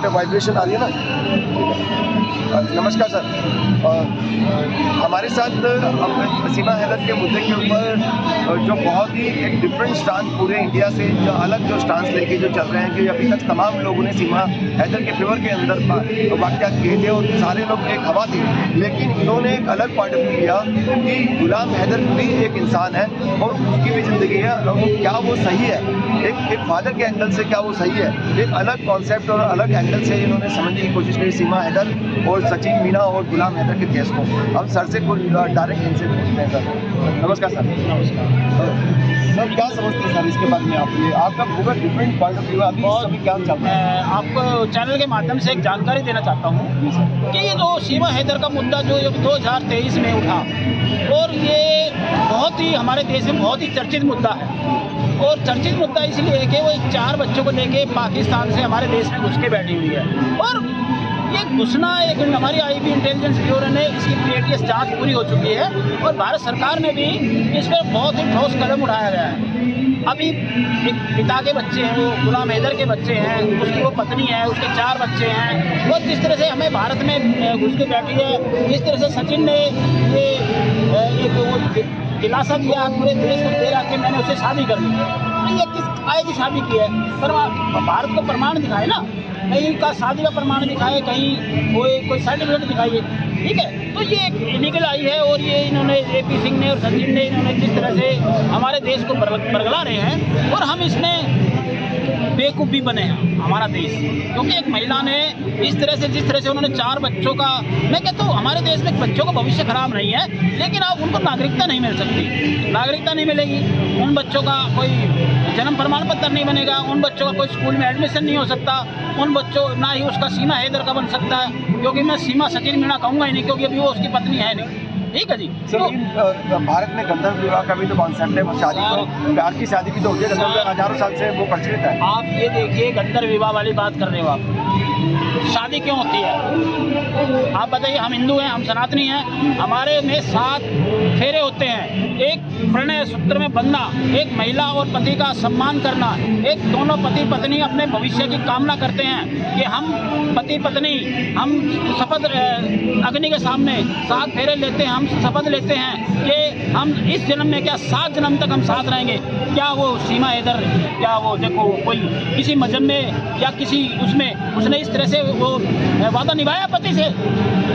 पे वाइब्रेशन आ रही है ना। नमस्कार सर, हमारे साथ सीमा हैदर के मुद्दे के ऊपर जो बहुत ही एक डिफरेंट स्टांस पूरे इंडिया से अलग जो स्टांस लेके जो चल रहे हैं कि अभी तक तमाम लोगों ने सीमा हैदर के फेवर के अंदर वाक़यात किए थे और सारे लोग एक हवा थी, लेकिन इन्होंने एक अलग पॉइंट ऑफ व्यू लिया कि गुलाम हैदर भी एक इंसान है और उसकी भी ज़िंदगी है, और क्या वो सही है, एक फादर के एंगल से क्या वो सही है, एक अलग कॉन्सेप्ट और अलग एंगल से इन्होंने समझने की कोशिश की सीमा हैदर और सचिन मीना और गुलाम हैदर के केस को। हम सर से डायरेक्ट इनसे पूछते हैं। सर नमस्कार। सर नमस्कार। सर क्या समझते हैं सर इसके बारे में आप, ये आपका पूरा डिफरेंट पॉइंट ऑफ व्यू अभी सभी क्या चलता है? आपको चैनल के माध्यम से एक जानकारी देना चाहता हूँ कि ये जो सीमा हैदर का मुद्दा जो 2023 में उठा और ये बहुत ही हमारे देश में बहुत ही चर्चित मुद्दा है, और चर्चित मुद्दा इसलिए है कि वो 4 बच्चों को लेके पाकिस्तान से हमारे देश में घुस के बैठी हुई है, और ये घुसना एक हमारी आईबी इंटेलिजेंस ब्यूरो ने इसकी पीएटीएस जांच पूरी हो चुकी है और भारत सरकार ने भी इस पर बहुत ही ठोस कदम उठाया गया है। अभी एक पिता के बच्चे हैं, वो गुलाम हैदर के बच्चे हैं, उसकी वो पत्नी है, उसके 4 बच्चे हैं, और जिस तरह से हमें भारत में घुस के बैठी है, जिस तरह से सचिन ने ये एक दिलासा दिया पूरे देश को दे रहा कि मैंने उससे शादी कर ली, ये किस आय की शादी की है? पर भारत को प्रमाण दिखाए ना, कहीं का शादी का प्रमाण दिखाए, कहीं कोई सर्टिफिकेट दिखाइए, ठीक है? तो ये एक इलीगल आई है, और ये इन्होंने AP सिंह ने और सचिन ने इन्होंने जिस तरह से हमारे देश को बरगला रहे हैं, और हम इसमें बेवकूफ़ भी बने हैं हमारा देश, क्योंकि एक महिला ने इस तरह से जिस तरह से उन्होंने 4 बच्चों का, मैं कहता हूँ हमारे देश में बच्चों का भविष्य खराब नहीं है, लेकिन अब उनको नागरिकता नहीं मिल सकती, नागरिकता नहीं मिलेगी, उन बच्चों का कोई जन्म प्रमाण पत्र नहीं बनेगा, उन बच्चों का कोई स्कूल में एडमिशन नहीं हो सकता, उन बच्चों ना ही उसका सीमा हैदर का बन सकता है, क्योंकि मैं सीमा सचिन मीणा कहूँगा ही नहीं, क्योंकि अभी वो उसकी पत्नी है नहीं, ठीक है जी। सर भारत में गंधर्व विवाह का भी तो कॉन्सेप्ट है, शादी को प्यार की शादी भी तो होती है, गंधर्व विवाह हजारों साल से वो प्रचलित है। आप ये देखिए, गंधर्व विवाह वाली बात कर रहे हो आप, शादी क्यों होती है? आप बताइए, हम हिंदू हैं, हम सनातनी हैं, हमारे में 7 फेरे होते हैं, एक प्रणय सूत्र में बंधना, एक महिला और पति का सम्मान करना, एक दोनों पति पत्नी अपने भविष्य की कामना करते हैं कि हम पति पत्नी हम शपथ अग्नि के सामने 7 फेरे लेते हैं, हम शपथ लेते हैं कि हम इस जन्म में क्या 7 जन्म तक हम साथ रहेंगे। क्या वो सीमा हैदर, क्या वो देखो कोई किसी मजहब में या किसी उसमें उसने इस तरह से वो वादा निभाया पति से,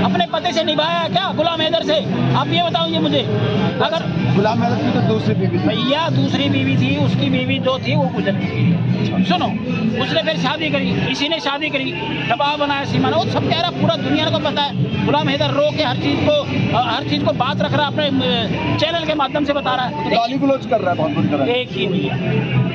अपने पति से निभाया क्या गुलाम हैदर से? आप ये बताओ मुझे। अगर गुलाम हैदर की तो दूसरी बीवी थी भैया, दूसरी बीवी थी, उसकी बीवी जो थी वो गुजर गई, सुनो, उसने फिर शादी करी, इसी ने शादी करी, दबाव बनाया सीमा ने, वो सब कह रहा, पूरा दुनिया को पता है। गुलाम हैदर रो के हर चीज़ को बात रख रहा, अपने चैनल के माध्यम से बता रहा है, गाली गलौज कर रहा है, बहुत बुरी तरह। देखिए भैया,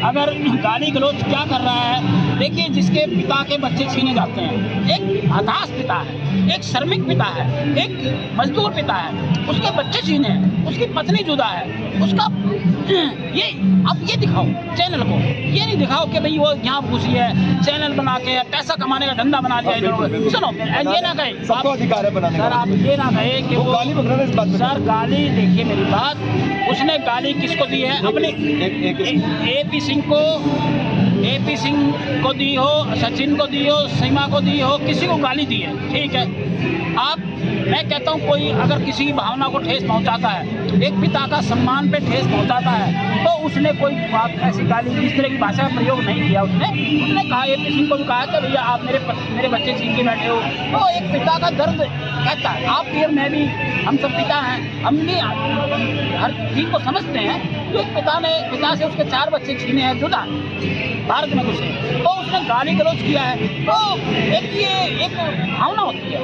अगर गाली गलौज क्या कर रहा है, देखिए जिसके पिता के बच्चे छीने जाते हैं, एक हताश पिता है, एक श्रमिक पिता है, एक मजदूर पिता है, उसके बच्चे छीने हैं, उसकी पत्नी जुदा है, उसका ये अब ये दिखाओ चैनल को, ये नहीं दिखाओ कि भाई वो यहाँ घुसी है, चैनल बना के पैसा कमाने का धंधा बना लिया इन्होंने। सुनो, ये ना कहे सबको अधिकार है बनाने का, सर, आप ये ना कहे कि वो गाली बक रहा है इस बात में। सर गाली, देखिए मेरी बात, उसने गाली किसको दी है? अपने AP सिंह को दी हो, सचिन को दी हो, सीमा को दी हो, किसी को गाली दी है, ठीक है? मैं कहता हूँ कोई अगर किसी की भावना को ठेस पहुँचाता है, एक पिता का सम्मान पे ठेस पहुँचाता है, तो उसने कोई बात ऐसी गाली इस तरह की भाषा का प्रयोग नहीं किया। उसने कहा, AP सिंह को भी कहा कि भैया आप मेरे बच्चे छीन के बैठे हो, तो एक पिता का दर्द कहता है। आप भी और मैं भी, हम सब पिता हैं, हम भी हर चीज़ को समझते हैं। तो एक पिता से उसके 4 बच्चे छीने हैं, जुदा भारत में घुसे, तो उसने गाली गलौज किया है, तो एक भावना होती है,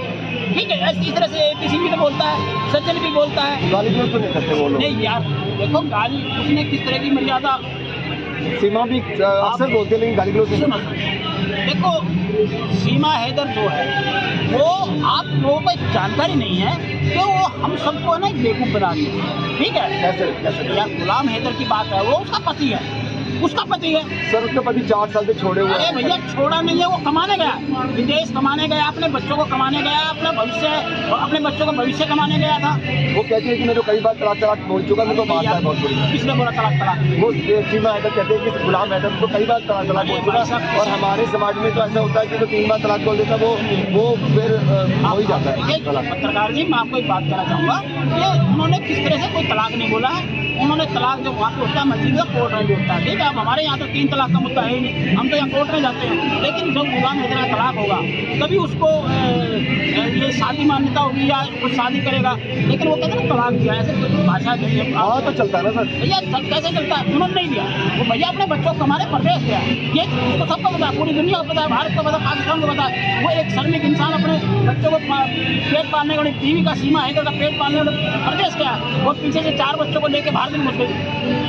ठीक है? इस तरह से AP सिंह भी तो बोलता है, सचिन भी बोलता है, गाली गलौज तो नहीं करते वो लोग। नहीं यार, देखो गाली उसने किस तरह की मर्यादा, सीमा भी अक्सर बोलते, लेकिन गाली गलौज सुनो, देखो सीमा हैदर जो है वो आप लोगों को एक जानकारी नहीं है कि वो हम सबको है ना बेवकूफ़ बना रही है, ठीक है? कैसे यार, गुलाम हैदर की बात है, वो उसका पति है, उसका पति है। सर उसके पति 4 साल से छोड़े हुए अरे हैं। भैया छोड़ा नहीं है, वो कमाने गया, विदेश कमाने गया, अपने बच्चों को कमाने गया, अपने बच्चों का भविष्य कमाने गया था। वो कहती है कि मैं तो कई बार तलाक बोल चुका, मेरे को मारता है बहुत बुरी तरह। किसने बोला तलाक? वो सीमा हैदर कहते हैं कि गुलाम हैदर तो कई बार तलाक बोल चुका, और हमारे समाज में तो ऐसा होता है कि जो 3 बार तलाक बोल देता है वो फिर हो ही जाता है तलाक। पत्रकार जी, मैं आपको एक बात कहना चाहूँगा कि उन्होंने किस तरह से कोई तलाक नहीं बोला है। उन्होंने तलाक जो वहाँ पे होता है मस्जिद का कोर्ट में भी होता है, ठीक है। अब हमारे यहाँ तो 3 तलाक का मुद्दा है ही नहीं, हम तो यहाँ कोर्ट में जाते हैं। लेकिन जब गुलाम हैदर का तलाक होगा तभी उसको ये शादी मान्यता होगी या कुछ शादी करेगा, लेकिन वो कहते हैं तलाक दिया, ऐसे कोई भाषा नहीं है। हाँ तो चलता है ना सर भैया कैसे चलता है? उन्होंने नहीं दिया, वो भैया अपने बच्चों को कमाने प्रदेश गया, ये तो सबको पता है, पूरी दुनिया को पता है, भारत को पता है, पाकिस्तान को पता है। वो एक श्रमिक इंसान अपने बच्चों को पेट पालने वाली बीवी का, सीमा हैदर का पेट पालने वाले प्रदेश गया, वो पीछे से 4 बच्चों को लेके भारत में घुस गई।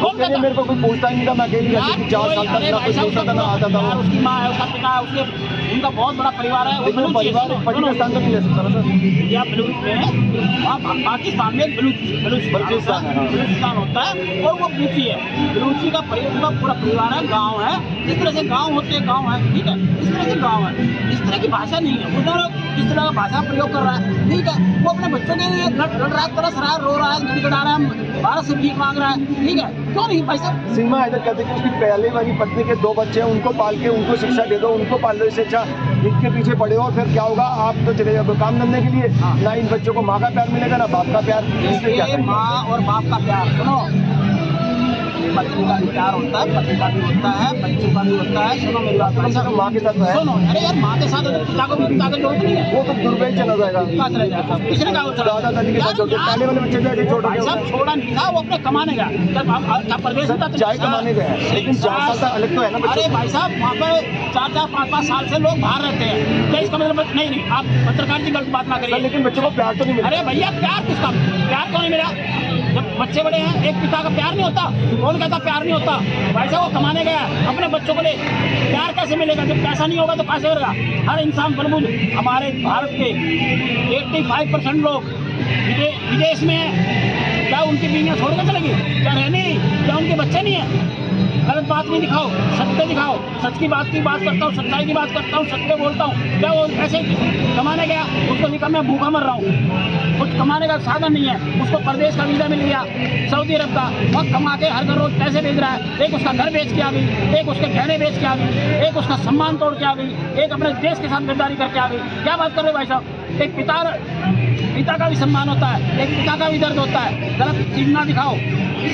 कौन कहता? मेरे को कोई पूछता ही नहीं था, मैं अकेली रहती थी 4 साल तक, ना कोई पूछता था ना आता था। उसकी माँ है, उसका पिता है, उसके उनका बहुत बड़ा परिवार है। लेकिन परिवार पाकिस्तान का नहीं ले सकता ना सर। या बलूच में वहाँ पाकिस्तान में बलूचिस्तान होता है और वो बलूची है, बलूची का पूरा परिवार है, गाँव है। इस तरह से गाँव होते हैं, गाँव है, ठीक है, इस तरह से गाँव है, इस तरह की भाषा नहीं है। उधर इस तरह का भाषा प्रयोग कर रहा है, ठीक है। वो अपने बच्चों के लिए लड़ रहा है, तरस रहा है, रो रहा है, गिड़गिड़ा रहा है, भारत से भीख मांग रहा है, ठीक है। क्यों नहीं भाई साहब? सीमा हैदर कहते हैं कि उसकी पहले वाली पत्नी के 2 बच्चे हैं, उनको पाल के उनको शिक्षा दे दो, उनको पाल लो, इससे अच्छा इनके पीछे पड़े हो, फिर क्या होगा? आप तो चले जाओगे काम धंधे के लिए, ना इन बच्चों को माँ का प्यार मिलेगा ना बाप का प्यार। इसलिए क्या करेंगे? माँ और बाप का प्यार सुनो, पत्नी का भी प्यार होता है, पति का भी होता है, बच्चों का भी होता है। सुनो मेरी बात, माँ के साथ है। सुनो, अरे यार माँ के साथ पिता को भी, पिता का जरूरत नहीं है, वो तो दुर्व्यय चला जाएगा। कहाँ चला जाएगा? किसने कहा वो चला? दादा दादी के साथ छोटे, पहले वाले बच्चे जो छोटे भाई साहब छोड़ा नहीं था, वो अपने कमाने गया, क्या प्रदेश में था? चाय कमाने गए, लेकिन 4 साल का अलग तो है ना। अरे भाई साहब वहाँ पर 4-4, 5-5 साल से लोग बाहर रहते हैं, क्या इसका मतलब? नहीं, आप पत्रकार की गलत बात ना करिए। लेकिन बच्चों को प्यार तो नहीं मिला। अरे भैया प्यार किसका? प्यार क्यों नहीं मिला? जब बच्चे बड़े हैं, एक पिता का प्यार नहीं होता? कौन कहता प्यार नहीं होता? भाई साहब वो कमाने गया अपने बच्चों को ले, प्यार कैसे मिलेगा? जब पैसा नहीं होगा तो कैसे होगा? हर इंसान बलबुल, हमारे भारत के 85% लोग विदेश में हैं। क्या उनकी बीवियाँ छोड़ कर चलेगी? क्या रहनी? क्या उनके बच्चे नहीं हैं? गलत बात नहीं दिखाओ, सत्य दिखाओ। सच की बात करता हूँ, सच्चाई की बात करता हूँ, सत्य बोलता हूँ। क्या वो ऐसे कमाने गया, उसको लिखा मैं भूखा मर रहा हूँ, कुछ कमाने का साधन नहीं है, उसको प्रदेश का वीज़ा मिल गया सऊदी अरब का, वह कमा के हर रोज पैसे भेज रहा है। एक उसका घर बेच के आ गई, एक उसके गहने बेच के आ गई, एक उसका सम्मान तोड़ के आ गई, एक अपने देश के साथ गद्दारी करके आ गई। क्या बात कर रहे भाई साहब? एक पिता का भी सम्मान होता है, एक पिता का भी दर्द होता है। गलत चीज ना दिखाओ,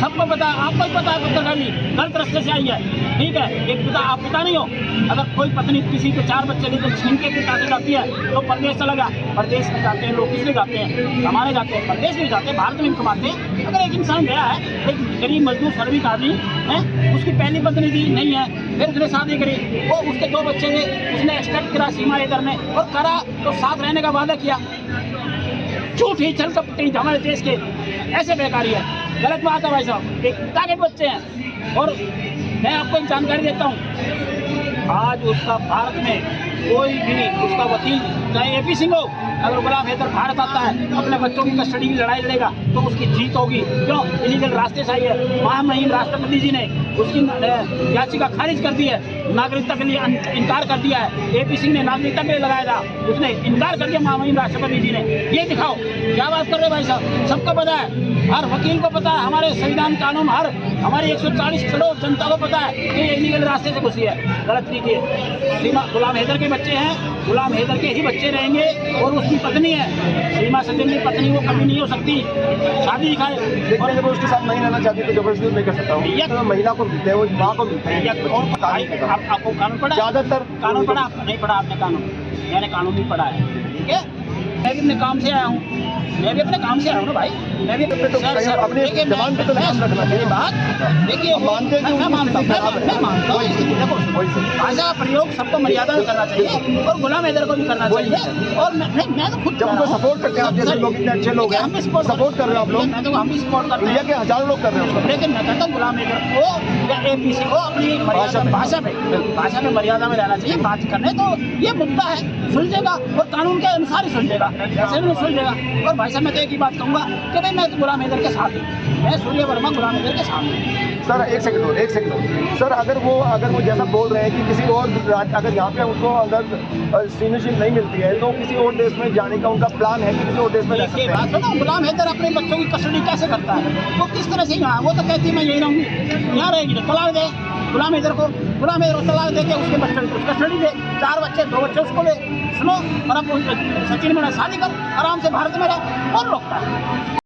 सबको पता है, आपको भी पता है पत्रकार जी गलत रास्ते से आई है, ठीक है। एक पिता, आप पिता नहीं हो। अगर कोई पत्नी किसी के 4 बच्चे लेकर छीन के पिता से जाती है तो प्रदेश चला गया। प्रदेश में जाते हैं लोग, किसलिए जाते हैं? हमारे जाते हैं, प्रदेश में जाते हैं, भारत में कमाते हैं। अगर एक इंसान गया है, एक गरीब मजदूर श्रमिक आदमी है, उसकी पहली पत्नी थी नहीं है, फिर उसने शादी करी, वो उसके 2 बच्चे थे, उसने एक्सपेक्ट करा सीमा हैदर ने, और करा तो साथ रहने का वादा किया। झूठी छल कपटी हमारे देश के ऐसे बेकारी है, गलत बात है भाई साहब। एक पिता के बच्चे हैं। और मैं आपको एक जानकारी देता हूँ, आज उसका भारत में कोई भी उसका वकील, चाहे AP सिंह हो, अगर गुलाम हैदर भारत आता है अपने बच्चों की कस्टडी की लड़ाई लड़ेगा तो उसकी जीत होगी। क्यों? इलीगल रास्ते से आई है। महामहिम राष्ट्रपति जी ने उसकी याचिका खारिज कर दी है, नागरिकता के लिए इनकार कर दिया है। AP सिंह ने नागरिकता के लिए लगाया था, उसने इनकार कर दिया महामहिम राष्ट्रपति जी ने। ये दिखाओ, क्या बात कर रहे भाई साहब? सबको पता है, हर वकील को पता है, हमारे संविधान कानून, हर हमारी 140 करोड़ जनता को पता है कि ये इलीगल रास्ते से घुसी है। गलत कीजिए। सीमा गुलाम हैदर के बच्चे हैं, गुलाम हैदर के ही बच्चे रहेंगे, और उसकी पत्नी है सीमा सचिन की पत्नी, वो कभी नहीं हो सकती। शादी दिखाए, लेकिन अगर वो उसके साथ नहीं रहना चाहती तो जबरदस्ती नहीं कर सकता हूँ। तो महिला को मिलते हैं, वो माँ को मिलते हैं। आपको कानून पढ़ा? ज्यादातर कानून पढ़ा? नहीं पढ़ा आपने कानून? मैंने कानून भी पढ़ा है, ठीक है। मैं भी अपने काम से आया हूँ, मैं भी अपने काम से आया हूँ ना भाई। मैं भी अपने जबान पे तो ध्यान रखना चाहिए। बात देखिए, मानते हैं, मैं मानता हूँ। देखो भाषा का प्रयोग सबको मर्यादा में करना चाहिए, और गुलाम हैदर को भी करना चाहिए। और मैं तो खुद जब उनको सपोर्ट करते हैं, आप जैसे लोग इतने अच्छे लोग हैं, हम भी सपोर्ट कर रहे हो आप लोग। मैं तो हम भी सपोर्ट करते हैं, इंडिया के हजारों लोग कर रहे हो। लेकिन मैं कहता हूँ गुलाम हैदर को या AP सिंह को अपनी भाषा में मर्यादा में रहना चाहिए। बात करने तो ये मुद्दा है, सुलझेगा, और कानून के अनुसार ही सुलझेगा, ऐसे भी नहीं सुलझेगा। और भाई साहब मैं तो एक ही बात कहूँगा कि भाई मैं गुलाम हैदर के साथ हूँ, मैं सूर्य वर्मा गुलाम हैदर के साथ हूँ। सर एक सेकंड सर, अगर वो जैसा बोल रहे हैं कि किसी और अगर यहाँ पे उनको अगर सिटीजनशिप नहीं मिलती है तो किसी और देश में जाने का उनका प्लान है कि किसी और देश में रह सकते हैं। बात सुनो, गुलाम हैदर अपने बच्चों की कस्टडी कैसे करता है? वो किस तरह से यहाँ, वो तो कहती है मैं यही रहूँगी, यहाँ रहेगी तो तलाक दे गुलाम हैदर को तलाक दे के उसके बच्चों की कस्टडी दे, 4 बच्चे 2 बच्चे उसको दे, सुनो, और अब सचिन में शादी कर, आराम से भारत में रह, कौन रोकता है?